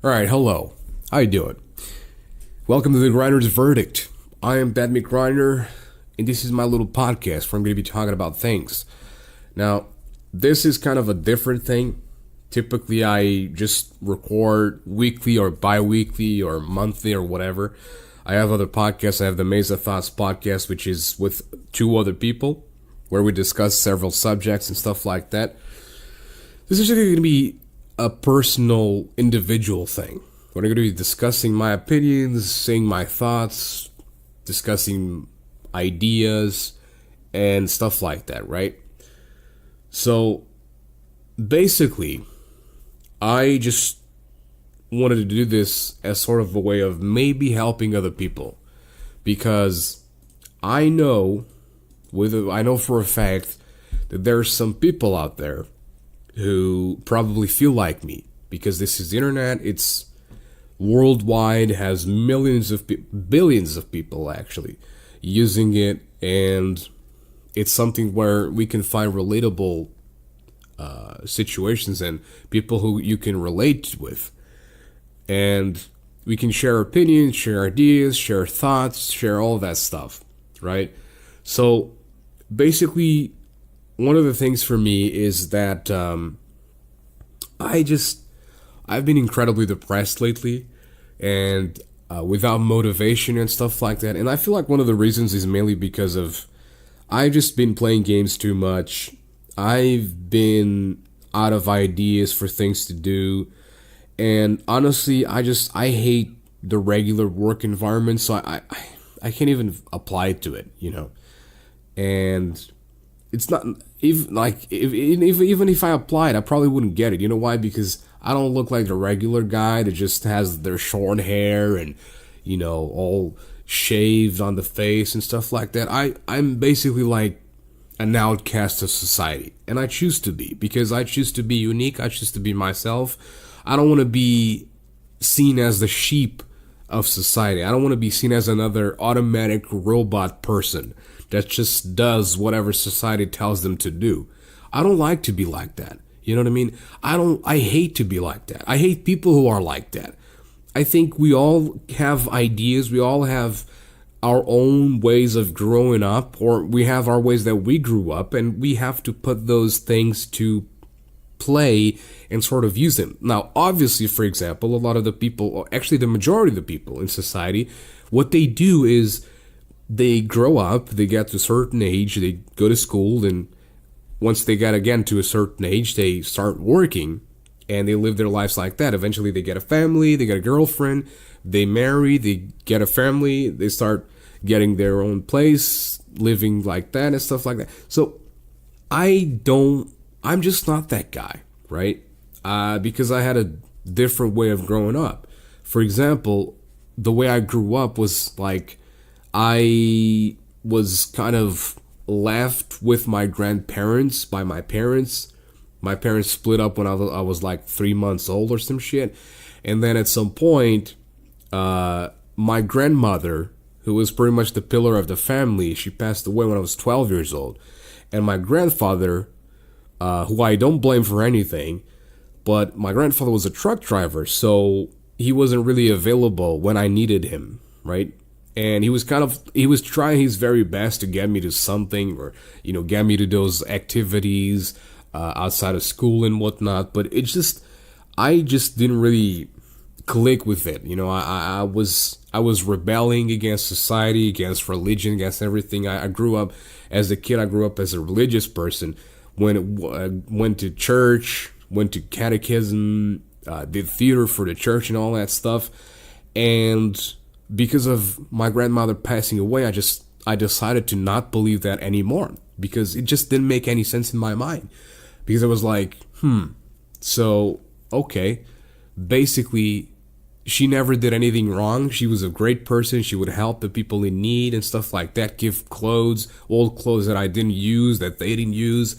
Alright, hello. How you doing? Welcome to the Grinder's Verdict. I am Bad Grinder, and this is my little podcast where I'm going to be talking about things. Now, this is kind of a different thing. Typically, I just record weekly or bi-weekly or monthly or whatever. I have other podcasts. I have the Mesa Thoughts podcast, which is with two other people, where we discuss several subjects and stuff like that. This is going to be a personal, individual thing. We're going to be discussing my opinions, saying my thoughts, discussing ideas, and stuff like that, right? So, basically, I just wanted to do this as sort of a way of maybe helping other people. Because I know for a fact that there are some people out there who probably feel like me, because this is the internet. It's worldwide, has billions of people actually using it, and it's something where we can find relatable situations and people who you can relate with, and we can share opinions, share ideas, share thoughts, share all that stuff, right? So basically, one of the things for me is that I've been incredibly depressed lately, and without motivation and stuff like that. And I feel like one of the reasons is mainly because of I've just been playing games too much. I've been out of ideas for things to do, and honestly, I hate the regular work environment, so I can't even apply to it, and it's not even like even if I applied, I probably wouldn't get it. You know why? Because I don't look like the regular guy that just has their short hair and all shaved on the face and stuff like that. I'm basically like an outcast of society, and I choose to be, because I choose to be unique. I choose to be myself. I don't want to be seen as the sheep of society. I don't want to be seen as another automatic robot person that just does whatever society tells them to do. I don't like to be like that. You know what I mean? I hate to be like that. I hate people who are like that. I think we all have ideas. We all have our own ways of growing up, or we have our ways that we grew up, and we have to put those things to play and sort of use them. Now, obviously, for example, a lot of the people, or actually the majority of the people in society, what they do is they grow up, they get to a certain age, they go to school, and once they get again to a certain age, they start working, and they live their lives like that. Eventually, they get a family, they get a girlfriend, they marry, they get a family, they start getting their own place, living like that and stuff like that. So I'm just not that guy, right? Because I had a different way of growing up. For example, the way I grew up was like, I was kind of left with my grandparents by my parents. My parents split up when I was like 3 months old or some shit. And then at some point, my grandmother, who was pretty much the pillar of the family, she passed away when I was 12 years old. And my grandfather, who I don't blame for anything, but my grandfather was a truck driver, so he wasn't really available when I needed him, right? And he was trying his very best to get me to something, or get me to those activities outside of school and whatnot. But I just didn't really click with it. I was rebelling against society, against religion, against everything. I grew up as a kid. I grew up as a religious person. Went to church, went to catechism, did theater for the church and all that stuff, and because of my grandmother passing away, I decided to not believe that anymore, because it just didn't make any sense in my mind. Because I was like, so, okay, basically, she never did anything wrong. She was a great person. She would help the people in need and stuff like that, give clothes, old clothes that I didn't use, that they didn't use.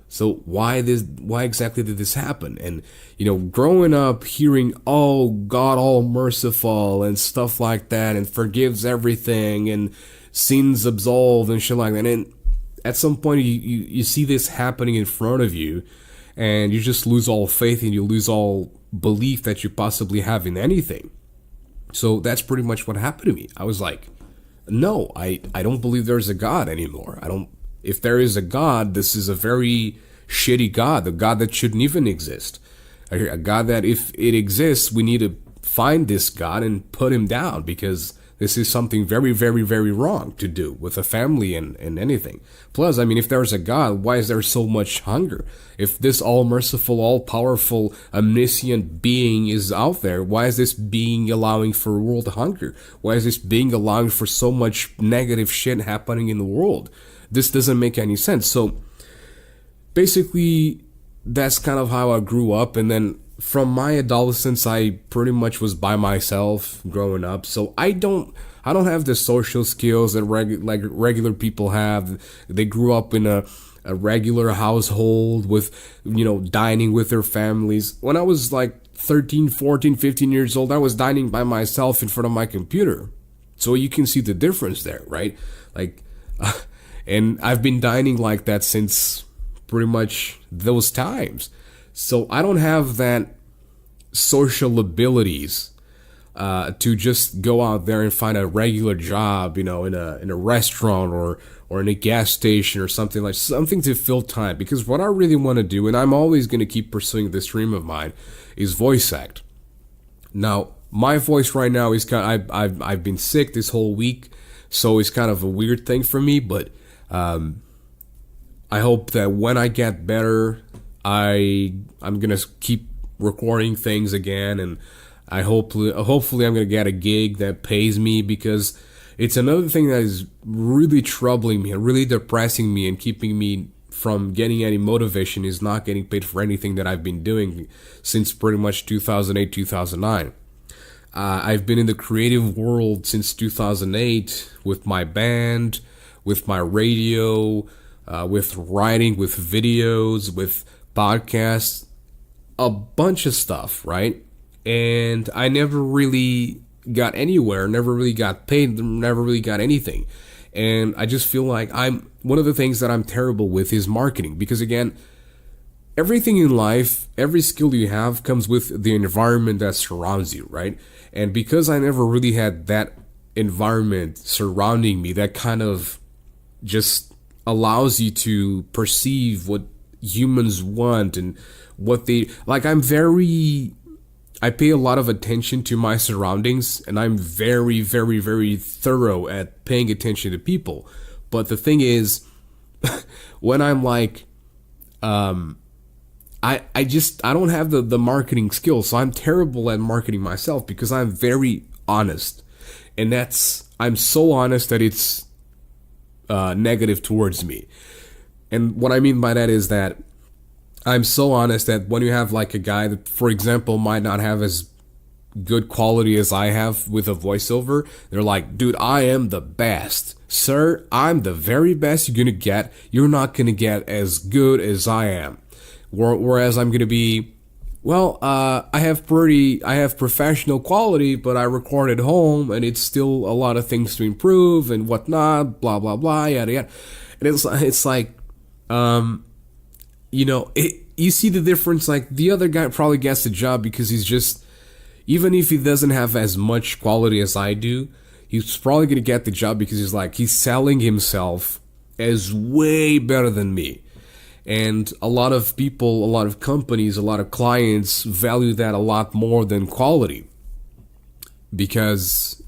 So why exactly did this happen? And, growing up hearing, oh, God all merciful and stuff like that, and forgives everything, and sins absolved and shit like that. And at some point you see this happening in front of you, and you just lose all faith and you lose all belief that you possibly have in anything. So that's pretty much what happened to me. I was like, no, I don't believe there's a God anymore. I don't. If there is a God, this is a very shitty God, a God that shouldn't even exist. A God that if it exists, we need to find this God and put him down, because this is something very, very, very wrong to do with a family and anything. Plus, I mean, if there's a God, why is there so much hunger? If this all-merciful, all-powerful, omniscient being is out there, why is this being allowing for world hunger? Why is this being allowing for so much negative shit happening in the world? This doesn't make any sense. So, basically, that's kind of how I grew up. And then from my adolescence, I pretty much was by myself growing up. So I don't have the social skills that regular people have. They grew up in a regular household with, dining with their families. When I was like 13, 14, 15 years old, I was dining by myself in front of my computer. So you can see the difference there, right? Like, and I've been dining like that since pretty much those times. So I don't have that social abilities to just go out there and find a regular job, in a restaurant or in a gas station or something to fill time. Because what I really want to do, and I'm always going to keep pursuing this dream of mine, is voice act. Now, my voice right now is I've been sick this whole week, so it's kind of a weird thing for me, but I hope that when I get better, I'm gonna keep recording things again, and hopefully I'm gonna get a gig that pays me, because it's another thing that is really troubling me and really depressing me and keeping me from getting any motivation is not getting paid for anything that I've been doing since pretty much 2008, 2009. I've been in the creative world since 2008 with my band, with my radio, with writing, with videos, with podcasts, a bunch of stuff, right? And I never really got anywhere, never really got paid, never really got anything. And I just feel like one of the things that I'm terrible with is marketing, because again, everything in life, every skill you have comes with the environment that surrounds you, right? And because I never really had that environment surrounding me that kind of just allows you to perceive what humans want and what they like. I pay a lot of attention to my surroundings, and I'm very, very, very thorough at paying attention to people. But the thing is, when I'm like, I don't have the marketing skills, so I'm terrible at marketing myself because I'm very honest. And I'm so honest that it's negative towards me. And what I mean by that is that I'm so honest that when you have like a guy that, for example, might not have as good quality as I have with a voiceover, they're like, dude, I am the best. Sir, I'm the very best you're gonna get. You're not gonna get as good as I am. Whereas I'm gonna be, well, I have professional quality, but I record at home and it's still a lot of things to improve and whatnot, blah, blah, blah, yada, yada. And it's like, you see the difference. Like, the other guy probably gets the job because he's just, even if he doesn't have as much quality as I do, he's probably going to get the job because he's selling himself as way better than me. And a lot of people, a lot of companies, a lot of clients value that a lot more than quality. Because,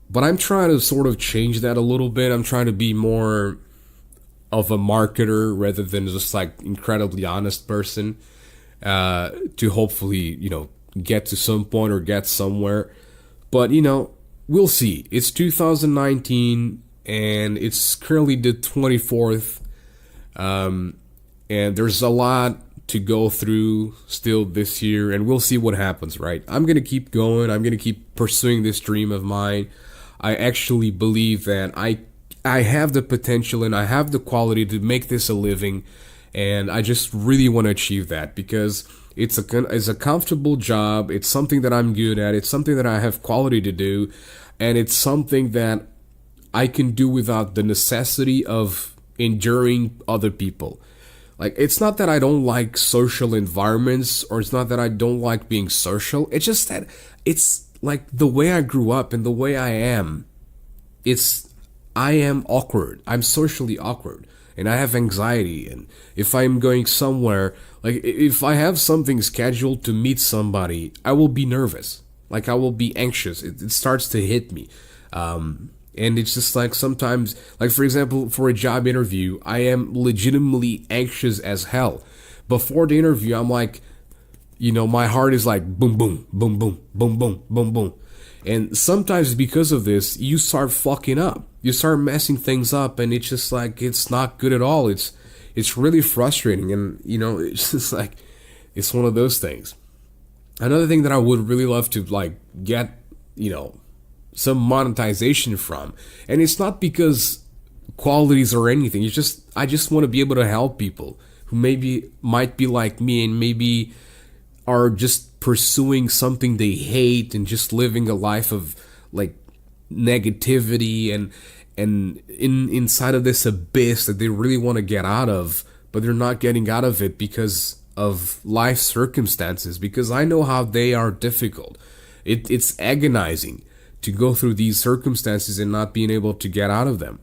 but I'm trying to sort of change that a little bit. I'm trying to be more of a marketer rather than just like incredibly honest person, to hopefully, get to some point or get somewhere. But, we'll see. It's 2019 and it's currently the 24th. And there's a lot to go through still this year, and we'll see what happens, right? I'm going to keep going. I'm going to keep pursuing this dream of mine. I actually believe that I have the potential and I have the quality to make this a living, and I just really want to achieve that because it's a comfortable job. It's something that I'm good at. It's something that I have quality to do, and it's something that I can do without the necessity of enduring other people. Like, it's not that I don't like social environments, or it's not that I don't like being social. It's just that it's like the way I grew up and the way I am. It's, I am awkward. I'm socially awkward. And I have anxiety. And if I'm going somewhere, like, if I have something scheduled to meet somebody, I will be nervous. Like, I will be anxious. It starts to hit me. And it's just like sometimes, like, for example, for a job interview, I am legitimately anxious as hell. Before the interview, I'm like, my heart is like boom, boom, boom, boom, boom, boom, boom, boom. And sometimes because of this, you start fucking up. You start messing things up, and it's just like, it's not good at all. It's really frustrating, and it's just like, it's one of those things. Another thing that I would really love to like get, some monetization from, and it's not because qualities or anything. It's just, I just want to be able to help people who maybe might be like me and maybe are just pursuing something they hate and just living a life of like negativity and inside of this abyss that they really want to get out of, but they're not getting out of it because of life circumstances, because I know how they are difficult. It's agonizing to go through these circumstances and not being able to get out of them.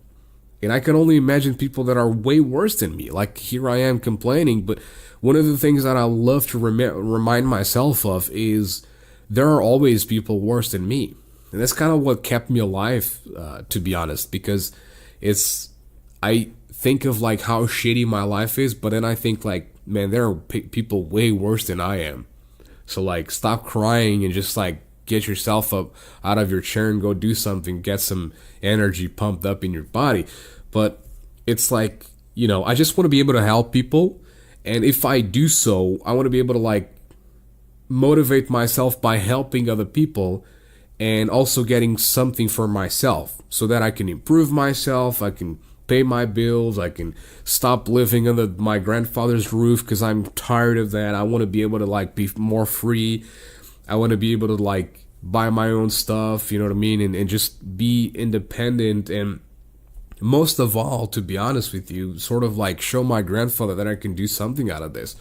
And I can only imagine people that are way worse than me. Like, here I am complaining, but one of the things that I love to remind myself of is there are always people worse than me. And that's kind of what kept me alive, to be honest, because I think of like how shitty my life is, but then I think like, man, there are people way worse than I am. So like, stop crying and just like get yourself up out of your chair and go do something, get some energy pumped up in your body. But it's like, I just want to be able to help people. And if I do so, I want to be able to like motivate myself by helping other people and also getting something for myself so that I can improve myself. I can pay my bills. I can stop living under my grandfather's roof because I'm tired of that. I want to be able to like be more free. I want to be able to like buy my own stuff, you know what I mean? And just be independent. And most of all, to be honest with you, sort of like show my grandfather that I can do something out of this,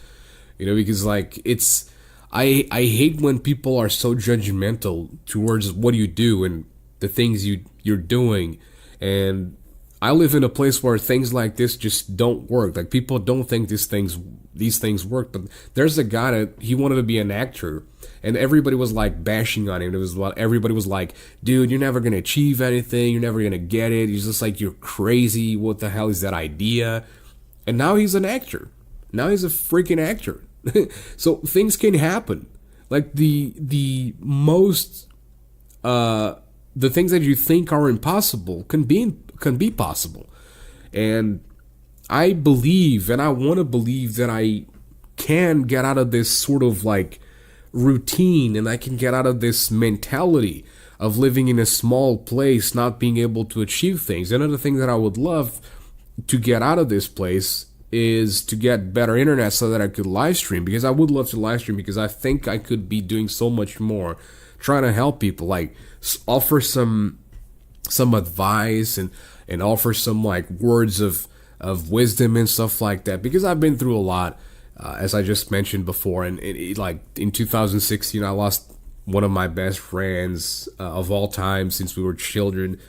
because like I hate when people are so judgmental towards what you do and the things you're doing. And I live in a place where things like this just don't work. Like, people don't think these things work. But there's a guy that he wanted to be an actor, and everybody was like bashing on him. Everybody was like, dude, you're never gonna achieve anything. You're never gonna get it. He's just like, you're crazy. What the hell is that idea? And now he's an actor. Now he's a freaking actor. So things can happen. Like the most the things that you think are impossible can be possible. And I believe, and I want to believe, that I can get out of this sort of like routine, and I can get out of this mentality of living in a small place, not being able to achieve things. Another thing that I would love to get out of this place is to get better internet so that I could live stream, because I would love to live stream, because I think I could be doing so much more, trying to help people, like offer some advice and offer some like words of wisdom and stuff like that, because I've been through a lot, as I just mentioned before. And like in 2016, I lost one of my best friends of all time since we were children.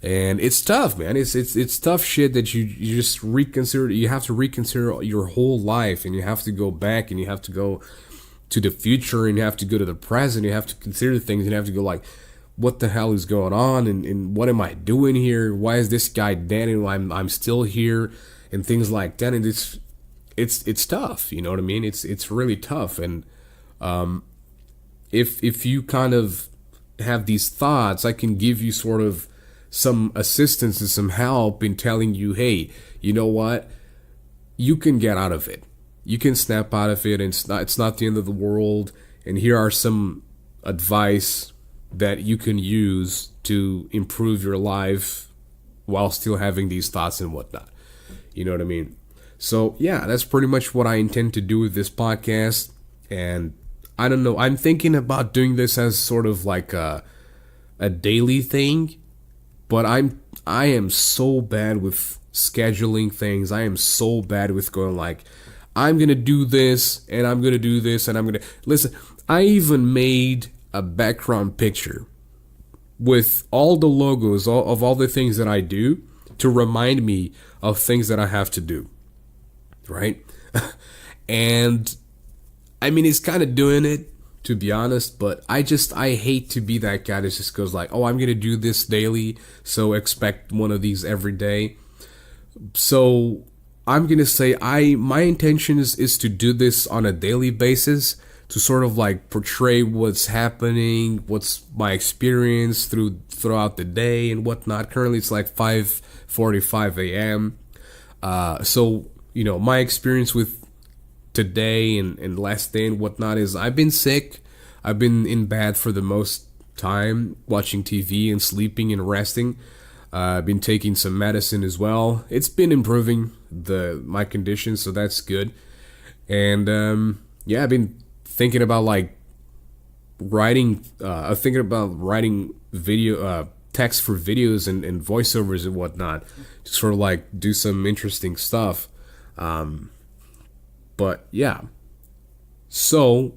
And it's tough, man. It's tough shit that you just reconsider. You have to reconsider your whole life, and you have to go back, and you have to go to the future, and you have to go to the present. You have to consider things, and you have to go like, what the hell is going on, and what am I doing here? Why is this guy dead and I'm still here, and things like that. And it's tough, you know what I mean? It's really tough. And if you kind of have these thoughts, I can give you sort of some assistance and some help in telling you, hey, you know what? You can get out of it. You can snap out of it, and it's not the end of the world. And here are some advice that you can use to improve your life while still having these thoughts and whatnot. You know what I mean? So yeah, that's pretty much what I intend to do with this podcast. And I don't know, I'm thinking about doing this as sort of like a daily thing, but I am so bad with scheduling things. I am so bad with going like, I'm gonna do this, and I'm gonna do this, and I'm gonna listen. I even made a background picture with all the logos of all the things that I do to remind me of things that I have to do, right? And I mean, it's kind of doing it, to be honest, but I hate to be that guy that just goes like, oh, I'm gonna do this daily, so expect one of these every day. So I'm gonna say my intention is to do this on a daily basis, to sort of like portray what's happening, what's my experience throughout the day and whatnot. Currently it's like 5:45 a.m. So my experience with today and last day and whatnot is I've been sick. I've been in bed for the most time, watching TV and sleeping and resting. I've been taking some medicine as well. It's been improving my condition, so that's good. And yeah, I've been thinking about like writing. Thinking about writing video text for videos and voiceovers and whatnot to sort of like do some interesting stuff. But yeah, so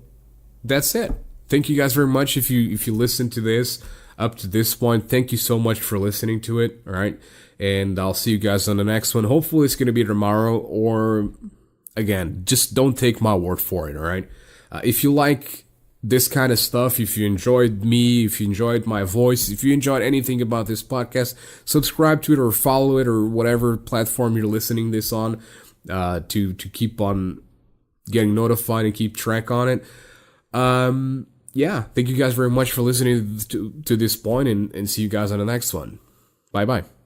that's it. Thank you guys very much if you listen to this up to this point. Thank you so much for listening to it. All right, and I'll see you guys on the next one. Hopefully it's gonna be tomorrow, or again, just don't take my word for it. All right, if you like this kind of stuff, if you enjoyed me, if you enjoyed my voice, if you enjoyed anything about this podcast, subscribe to it or follow it or whatever platform you're listening this on, to keep on getting notified and keep track on it. Yeah, thank you guys very much for listening to this point, and see you guys on the next one. Bye bye.